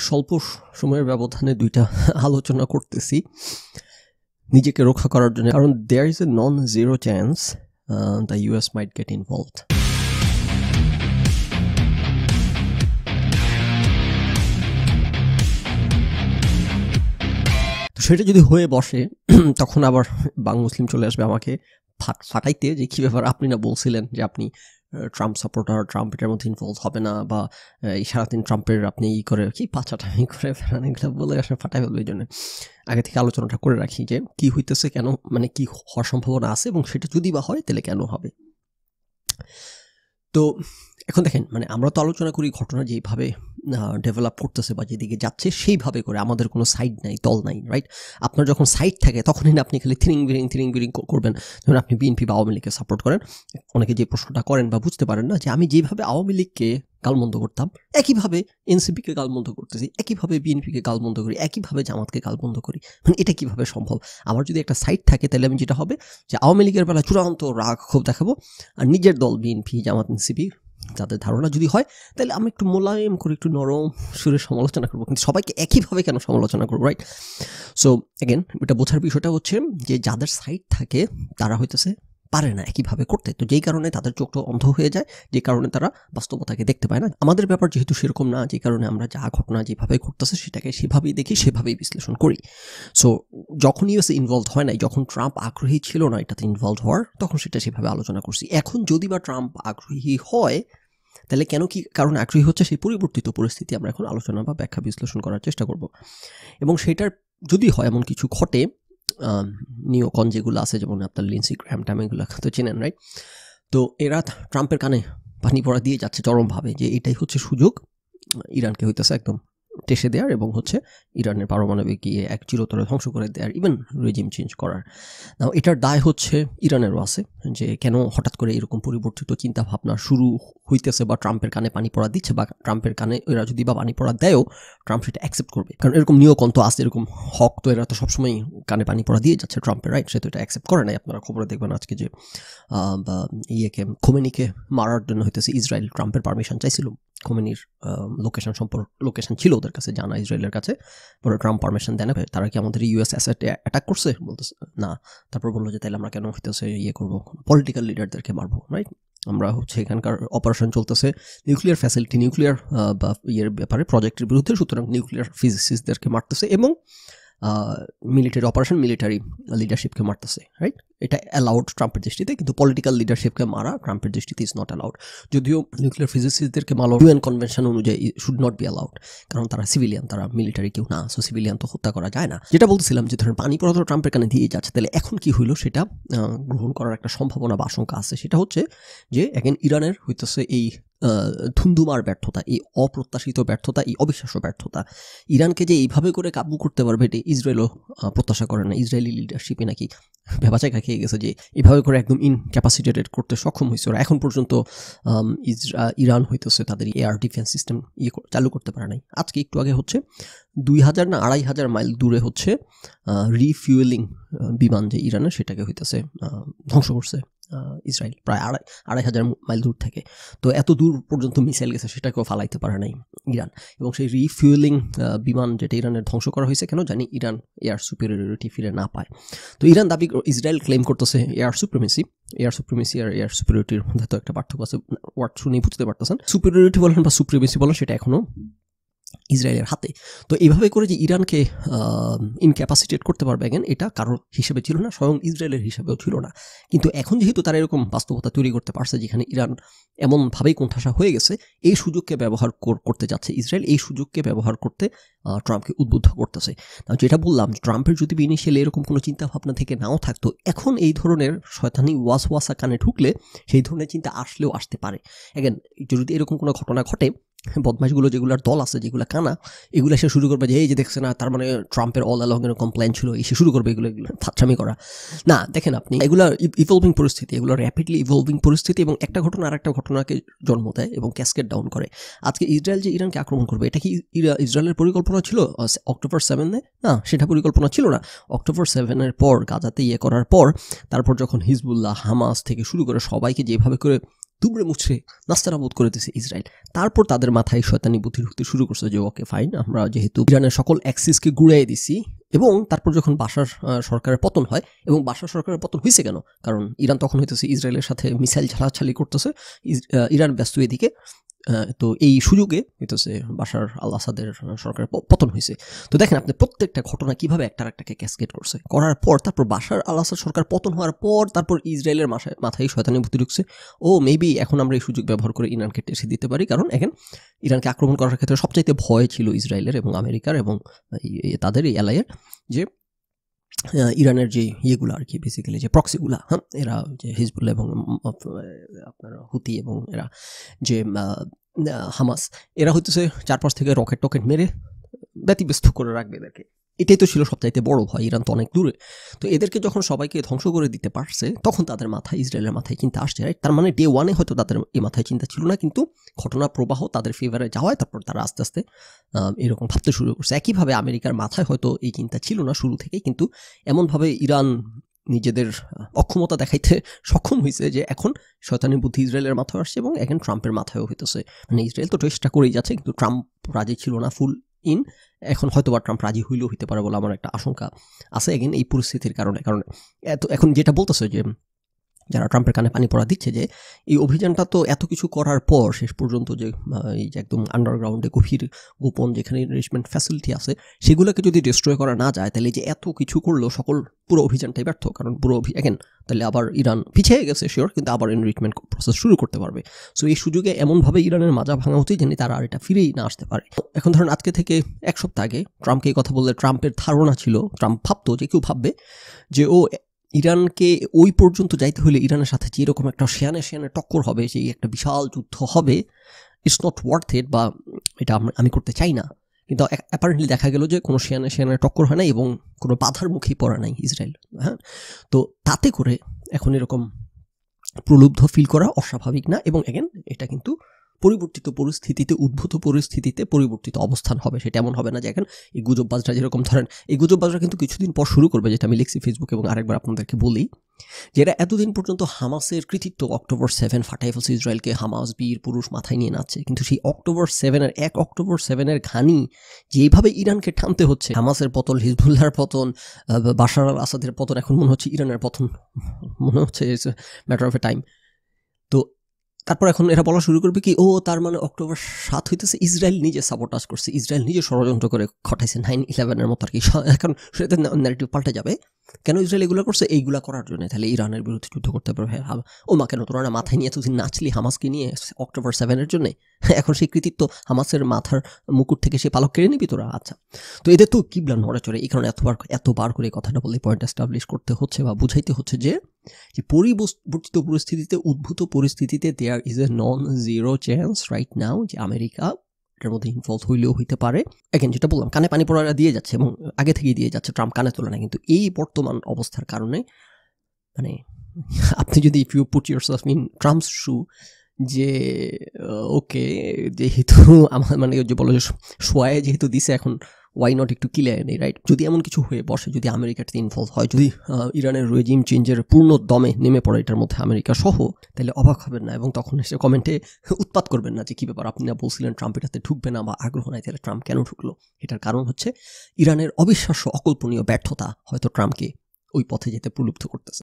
স্বল্প সময়ের ব্যবধানে দুইটা আলোচনা করতেছি নিজেকে রক্ষা করার জন্য, কারণ there is a non-zero chance the US might get involved. তো সেটা যদি হয়ে বসে তখন আবার বাং মুসলিম চলে আসবে আমাকে ফাটাইতে যে কী ব্যাপার, আপনি না বলছিলেন যে আপনি ট্রাম্প সাপোর্টার, ট্রাম্প এটার মধ্যে ইনভলভ হবে না, বা সারাদিন ট্রাম্পের আপনি ই করে কি পাচাটামি করে এগুলো বলে আসলে ফাটাই ফেলবে। এই জন্য আগে থেকে আলোচনাটা করে রাখি যে কী হইতেছে, কেন, মানে কি হওয়ার সম্ভাবনা আছে, এবং সেটা যদি বা হয় তাহলে কেন হবে। তো এখন দেখেন, মানে আমরা তো আলোচনা করি ঘটনা যেভাবে ডেভেলপ করতেছে বা যেদিকে যাচ্ছে সেইভাবে করে, আমাদের কোনো সাইড নাই, দল নাই, রাইট? আপনার যখন সাইড থাকে তখনই না আপনি খালি থিরিং বিরিং করবেন। যেমন আপনি বিএনপি বা আওয়ামী লীগকে সাপোর্ট করেন, অনেকে যে প্রশ্নটা করেন বা বুঝতে পারেন না যে আমি যেভাবে আওয়ামী লীগকে গালমন্দ করতাম একইভাবে এনসিপিকে গালমন্দ করতেছি, একইভাবে বিএনপিকে গালমন্দ করি, একইভাবে জামাতকে গালমন্দ করি। মানে এটা কীভাবে সম্ভব? আমার যদি একটা সাইড থাকে তাহলে আমি যেটা হবে যে আওয়ামী লীগের বেলা চূড়ান্ত রাগ ক্ষোভ দেখাবো, আর নিজের দল বিএনপি, জামাত, এনসিপি যাদের ধারণা যদি হয় তাহলে আমি একটু মোলায়েম করে একটু নরম সুরে সমালোচনা করবো, কিন্তু সবাইকে একইভাবে কেন সমালোচনা করবো, রাইট? সো অ্যাগেন এটা বোঝার বিষয়টা হচ্ছে যে যাদের সাইড থাকে তারা হইতেছে পারে না একইভাবে করতে, তো যেই কারণে তাদের চোখটা অন্ধ হয়ে যায়, যে কারণে তারা বাস্তবতাকে দেখতে পায় না। আমাদের ব্যাপার যেহেতু সেরকম না, যে কারণে আমরা যা ঘটনা যেভাবে ঘটতেছে সেটাকে সেভাবেই দেখি, সেভাবেই বিশ্লেষণ করি। সো যখন ইউএসএ ইনভলভ হয় নাই, যখন ট্রাম্প আগ্রহী ছিল না এটাতে ইনভলভ হওয়ার, তখন সেটা সেভাবে আলোচনা করছি। এখন যদি বা ট্রাম্প আগ্রহী হয় তাহলে কেন, কি কারণে আগ্রহী হচ্ছে, সেই পরিবর্তিত পরিস্থিতি আমরা এখন আলোচনা বা ব্যাখ্যা বিশ্লেষণ করার চেষ্টা করব। এবং সেটার যদি হয় এমন কিছু ঘটে, নিওকন যেগুলো আছে, যেমন আপনার লিন্ডসি গ্র্যাহাম এগুলো তো চেনেন, রাইট? তো এরা ট্রাম্পের কানে পানি পড়া দিয়ে যাচ্ছে চরমভাবে, যে এটাই হচ্ছে সুযোগ ইরানকে হইতেছে একদম টেসে দেওয়ার, এবং হচ্ছে ইরানের পারমাণবিক গিয়ে এক চিরতরে ধ্বংস করে দেওয়ার, ইভেন রেজিম চেঞ্জ করার। নাও এটার দায় হচ্ছে ইরানেরও আছে, যে কেন হঠাৎ করে এরকম পরিবর্তিত চিন্তা ভাবনা শুরু হইতেছে, বা ট্রাম্পের কানে পানি পড়া দিচ্ছে, বা ট্রাম্পের কানে এরা যদি বা পানি পড়া দেয়ও ট্রাম্প সেটা অ্যাকসেপ্ট করবে, কারণ এরকম নিয়কন তো আছে, এরকম হক তো এরা তো সবসময় কানে পানি পড়া দিয়ে যাচ্ছে ট্রাম্পের, রাইট? সে তো এটা অ্যাকসেপ্ট করে নাই। আপনারা খবরে দেখবেন আজকে যে বা ইয়েকে, খোমেনিকে মারার জন্য হইতেছে ইসরায়েল ট্রাম্পের পারমিশন চাইছিল। খোমেনির লোকেশন ছিল ওদের কাছে জানা, ইসরায়েলের কাছে, পরে ট্রাম্প পারমিশন দেয় না। তারা কি আমাদের ইউএস অ্যাসেট অ্যাটাক করছে? বলতেছে না। তারপর বললো যে তাহলে আমরা কেন হইতেছে ইয়ে করবো, পলিটিক্যাল লিডারদেরকে মারবো, রাইট? আমরা হচ্ছে এখানকার অপারেশন চলতেছে নিউক্লিয়ার ফ্যাসিলিটি, নিউক্লিয়ার বা ইয়ের ব্যাপারে প্রজেক্টের বিরুদ্ধে, সুতরাং নিউক্লিয়ার ফিজিসিস্টদেরকে মারতেছে, এবং মিলিটারি অপারেশন, মিলিটারি লিডারশিপকে মারতেছে, রাইট? এটা অ্যালাউড ট্রাম্পের দৃষ্টিতে, কিন্তু পলিটিক্যাল লিডারশিপকে মারা ট্রাম্পের দৃষ্টিতে ইজ নট অ্যালাউড। যদিও নিউক্লিয়ার ফিজিসিস্টদেরকে মারা ইউএন কনভেনশন অনুযায়ী শুড নট বি অ্যালাউড, কারণ তারা সিভিলিয়ান, তারা মিলিটারি কেউ না, সো সিভিলিয়ান তো হত্যা করা যায় না। যেটা বলতেছিলাম যে ধরেন পানি পড়া তো ট্রাম্পের কানে দিয়ে যাচ্ছে, তাহলে এখন কি হইলো সেটা গ্রহণ করার একটা সম্ভাবনা বা আশঙ্কা আছে। সেটা হচ্ছে যে এখন ইরানের হইতেছে এই ধুন্দুমার ব্যর্থতা, এই অপ্রত্যাশিত ব্যর্থতা, এই অবিশ্বাস্য ব্যর্থতা, ইরানকে যে এইভাবে করে কাবু করতে পারবে এটা ইসরায়েলও প্রত্যাশা করে না। ইসরায়েলি লিডারশিপে নাকি ভেবাচাকা খেয়ে গেছে যে এভাবে করে একদম ইনক্যাপাসিটেটেড করতে সক্ষম হয়েছে ওরা। এখন পর্যন্ত ইরান হইতেছে তাদের এয়ার ডিফেন্স সিস্টেম চালু করতে পারে নাই। আজকে একটু আগে হচ্ছে 2000 না 2500 মাইল দূরে হচ্ছে রিফিউয়েলিং বিমান যে ইরানের, সেটাকে হইতেছে ধ্বংস করছে ইসরায়েল, প্রায় 2500 মাইল দূর থেকে। তো এত দূর পর্যন্ত মিসাইল গেছে, সেটাকেও ফালাইতে পারে নাই ইরান। এবং সেই রিফিউয়েলিং বিমান যেটা ইরানের ধ্বংস করা হয়েছে কেন জানি, ইরান এয়ার সুপিরিয়রিটি ফিরে না পায়। তো ইরান দাবি, ইসরায়েল ক্লেম করতেছে এয়ার সুপ্রিমেসি আর এয়ার সুপিরিয়রিটির মধ্যে তো একটা পার্থক্য আছে, ওয়ার্ড শুনেই বুঝতে পারতেছেন। সুপিরিয়রিটি বলেন বা সুপ্রিমেসি বলেন, সেটা এখনও ইসরায়েলের হাতে। তো এইভাবে করে যে ইরানকে ইনক্যাপাসিটেট করতে পারবে again, এটা কারোর হিসেবে ছিল না, স্বয়ং ইসরায়েলের হিসাবেও ছিল না। কিন্তু এখন যেহেতু তারা এরকম বাস্তবতা তৈরি করতে পারছে যেখানে ইরান এমনভাবেই কোণঠাসা হয়ে গেছে, এই সুযোগকে ব্যবহার করতে যাচ্ছে ইসরায়েল, এই সুযোগকে ব্যবহার করতে ট্রাম্পকে উদ্বুদ্ধ করতেছে। যেটা বললাম, ট্রাম্পের যদি ইনিশিয়ালি এরকম কোনো চিন্তাভাবনা থেকে নাও থাকতো, এখন এই ধরনের শয়তানি ওয়াসওয়াসা কানে ঢুকলে সেই ধরনের চিন্তা আসলেও আসতে পারে। again, যদি এরকম কোনো ঘটনা ঘটে, বদমাশগুলো যেগুলোর দল আছে, যেগুলো কানা, এগুলো এসে শুরু করবে যে এই যে দেখছে না, তার মানে ট্রাম্পের অল অ্যালং এরকম প্ল্যান ছিল, এসে শুরু করবে এগুলো ফাচ্ছামি করা। না, দেখেন আপনি, এগুলো ইভলভিং পরিস্থিতি, এগুলো র্যাপিডলি ইভলভিং পরিস্থিতি, এবং একটা ঘটনা আর একটা ঘটনাকে জন্ম দেয় এবং ক্যাসকেড ডাউন করে। আজকে ইসরায়েল যে ইরানকে আক্রমণ করবে, এটা কি ইসরায়েলের পরিকল্পনা ছিল অক্টোবর 7? না, সেটা পরিকল্পনা ছিল না। অক্টোবর 7 পর গাজাতে করার পর, তারপর যখন হিজবুল্লাহ, হামাস থেকে শুরু করে সবাইকে যেভাবে করে দুমড়ে মুছড়ে নাস্তানাবুদ করে দিয়েছে ইসরায়েল। তারপর তাদের মাথায় শয়তানি বুদ্ধি ঢুকতে শুরু করছে যে ওকে ফাইন, আমরা যেহেতু ইরানের সকল অ্যাক্সিসকে গুড়াই দিছি, এবং তারপর যখন বাশার সরকারের পতন হয়, এবং বাশার সরকারের পতন হয়েছে কেন, কারণ ইরান তখন হইতেছে ইসরায়েলের সাথে মিসাইল ঝালাঝালি করতেছে, ইরান ব্যস্ত এদিকে, তো এই সুযোগে হইতেছে বাশার আল আসাদের সরকারের পতন হয়েছে। তো দেখেন আপনি প্রত্যেকটা ঘটনা কিভাবে একটাকে ক্যাসকেড করছে, করার পর তারপর বাশার আল আসাদ সরকার পতন হওয়ার পর তারপর ইসরায়েলের মাথায় শয়তানি বুদ্ধি ঢুকছে, ও মেবি এখন আমরা এই সুযোগ ব্যবহার করে ইরানকে টেসে দিতে পারি, কারণ এখন ইরানকে আক্রমণ করার ক্ষেত্রে সবচাইতে ভয় ছিল ইসরায়েলের এবং আমেরিকার এবং তাদের এই এলাইয়ের, যে ইরানের যে ইয়েগুলো আর কি বেসিক্যালি যে প্রক্সিগুলা, হ্যাঁ, এরা যে হিজবুল্লাহ এবং আপনার হুতি এবং এরা যে হামাস, এরা হইতেছে চারপাশ থেকে রকেট টকেট মেরে ব্যতিব্যস্ত করে রাখবে এদেরকে। এটাই তো ছিল সবচাইতে বড় ভয়, ইরান তো অনেক দূরে। তো এদেরকে যখন সবাইকে ধ্বংস করে দিতে পারছে তখন তাদের মাথায়, ইসরায়েলের মাথায় চিন্তা আসছে, রাইট? তার মানে ডে ওয়ানে হয়তো তাদের এই মাথায় চিন্তা ছিল না, কিন্তু ঘটনা প্রবাহ তাদের ফেভারে যাওয়ায় তারপর তারা আস্তে আস্তে এরকম ভাবতে শুরু করছে। একইভাবে আমেরিকার মাথায় হয়তো এই চিন্তা ছিল না শুরু থেকেই, কিন্তু এমনভাবে ইরান নিজেদের অক্ষমতা দেখাইতে সক্ষম হয়েছে যে এখন শয়তানি বুদ্ধি ইসরায়েলের মাথায় আসছে এবং এখন ট্রাম্পের মাথায়ও হইতেছে। মানে ইসরায়েল তো চেষ্টা করেই যাচ্ছে, কিন্তু ট্রাম্প রাজি ছিল না ফুল ইন। এখন হয়তো বা ট্রাম্প রাজি হইলেও হইতে পারে বলে আমার একটা আশঙ্কা আছে এগেন এই পরিস্থিতির কারণে। কারণ এখন যেটা বলতেছে যে যারা ট্রাম্পের কানে পানি পড়া দিচ্ছে, যে এই অভিযানটা তো এত কিছু করার পর শেষ পর্যন্ত যে এই যে একদম আন্ডারগ্রাউন্ডে গভীর গোপন যেখানে এনরিচমেন্ট ফ্যাসিলিটি আছে সেগুলোকে যদি ডিস্ট্রয় করা না যায়, তাহলে যে এত কিছু করলো পুরো অভিযানটাই ব্যর্থ। কারণ তাহলে আবার ইরান পিছিয়ে গেছে শিওর, কিন্তু আবার এনরিচমেন্ট প্রসেস শুরু করতে পারবে। সো এই সুযোগে এমনভাবে ইরানের মাজা ভাঙা উচিত যেন তারা আর এটা ফিরেই না আসতে পারে। এখন ধরুন আজকে থেকে এক সপ্তাহ আগে ট্রাম্পকে এই কথা বললে ট্রাম্পের ধারণা ছিল, ট্রাম্প ভাবতো যে কেউ ভাববে যে ও ইরানকে ওই পর্যন্ত যাইতে হলে ইরানের সাথে যে এরকম একটা শেয়ানে টক্কর হবে, যে একটা বিশাল যুদ্ধ হবে, ইটস নট ওয়ার্থ ইট, বা এটা আমি করতে চাই না। কিন্তু অ্যাপারেন্টলি দেখা গেল যে কোনো শেয়ানে টক্কর হয় না এবং কোনো বাধার মুখেই পড়ে নাই ইসরায়েল। হ্যাঁ, তো তাতে করে এখন এরকম প্রলুব্ধ ফিল করা অস্বাভাবিক না, এবং এগেন এটা কিন্তু পরিবর্তিত পরিস্থিতিতে, উদ্ভূত পরিস্থিতিতে পরিবর্তিত অবস্থান হবে। সেটা এমন হবে না যে এখন এই গুজববাজরা যেরকম ধরেন, এই গুজববাজরা কিন্তু কিছুদিন পর শুরু করবে, যেটা আমি লিখছি ফেসবুকে এবং আরেকবার আপনাদেরকে বলি, যেটা এতদিন পর্যন্ত হামাসের কৃতিত্ব অক্টোবর 7 ফাটাই ফেলছে ইসরায়েলকে, হামাস বীর পুরুষ মাথায় নিয়ে নাচছে, কিন্তু সেই অক্টোবর 7 ঘানি যেভাবে ইরানকে টানতে হচ্ছে, হামাসের পতন, হিজবুল্লাহর পতন, বাশার আল আসাদের পতন, এখন মনে হচ্ছে ইরানের পতন মনে হচ্ছে ম্যাটার অফ এ টাইম। তো তারপর এখন এরা বলা শুরু করবে কি, ও তার মানে অক্টোবর 7 হইতেছে ইসরায়েল নিজে সাবোটাজ করছে, ইসরায়েল নিজে ষড়যন্ত্র করে ঘটাইছে 9/11-এর মতো আর কি। এখন সেটা ন্যারেটিভ পাল্টে যাবে, কেন ইসরায়েল এগুলো করছে, এইগুলা করার জন্য, তাহলে ইরানের বিরুদ্ধে যুদ্ধ করতে পারবে। ও মা, কেন তোরা না মাথায় নিয়ে এতদিন নাচলি হামাসকে নিয়ে অক্টোবর 7-এর জন্য, এখন সেই কৃতিত্ব হামাসের মাথার মুকুট থেকে সে পালক কেড়ে নিবি তোরা? আচ্ছা, তো এদের তো কিবলা নড়ে চড়ে, এই কারণে এতবার করে কথাটা বলে পয়েন্ট এস্টাবলিশ করতে হচ্ছে বা বুঝাইতে হচ্ছে যে পরিবর্তিত পরিস্থিতিতে, উদ্ভূত পরিস্থিতিতে there is a non zero chance right now যে আমেরিকা এটার মধ্যে ইনভলভ হইলেও হইতে পারে। এখন যেটা বললাম, কানে পানি পড়া দিয়ে যাচ্ছে এবং আগে থেকেই দিয়ে যাচ্ছে, ট্রাম্প কানে তোলে না, কিন্তু এই বর্তমান অবস্থার কারণে মানে আপনি যদি if you put yourself in Trump's shoe, যে ওকে যেহেতু আমার মানে যে বলো যে সোয়ায় যেহেতু দিছে, এখন ওয়াই নট একটু কিলে নেই, রাইট? যদি এমন কিছু হয়ে বসে, যদি আমেরিকাতে ইনভলভ হয়, যদি ইরানের রেজিম চেঞ্জের পূর্ণ দমে নেমে পড়ে এটার মধ্যে আমেরিকা সহ, তাহলে অবাক হবেন না এবং তখন এসে কমেন্টে উৎপাত করবেন না যে কী ব্যাপার, আপনি না বলছিলেন ট্রাম্প এটাতে ঢুকবে না বা আগ্রহ নাই, তাহলে ট্রাম্প কেন ঢুকলো? এটার কারণ হচ্ছে ইরানের অবিশ্বাস্য অকল্পনীয় ব্যর্থতা হয়তো ট্রাম্পকে ওই পথে যেতে প্রলুব্ধ করতেছে।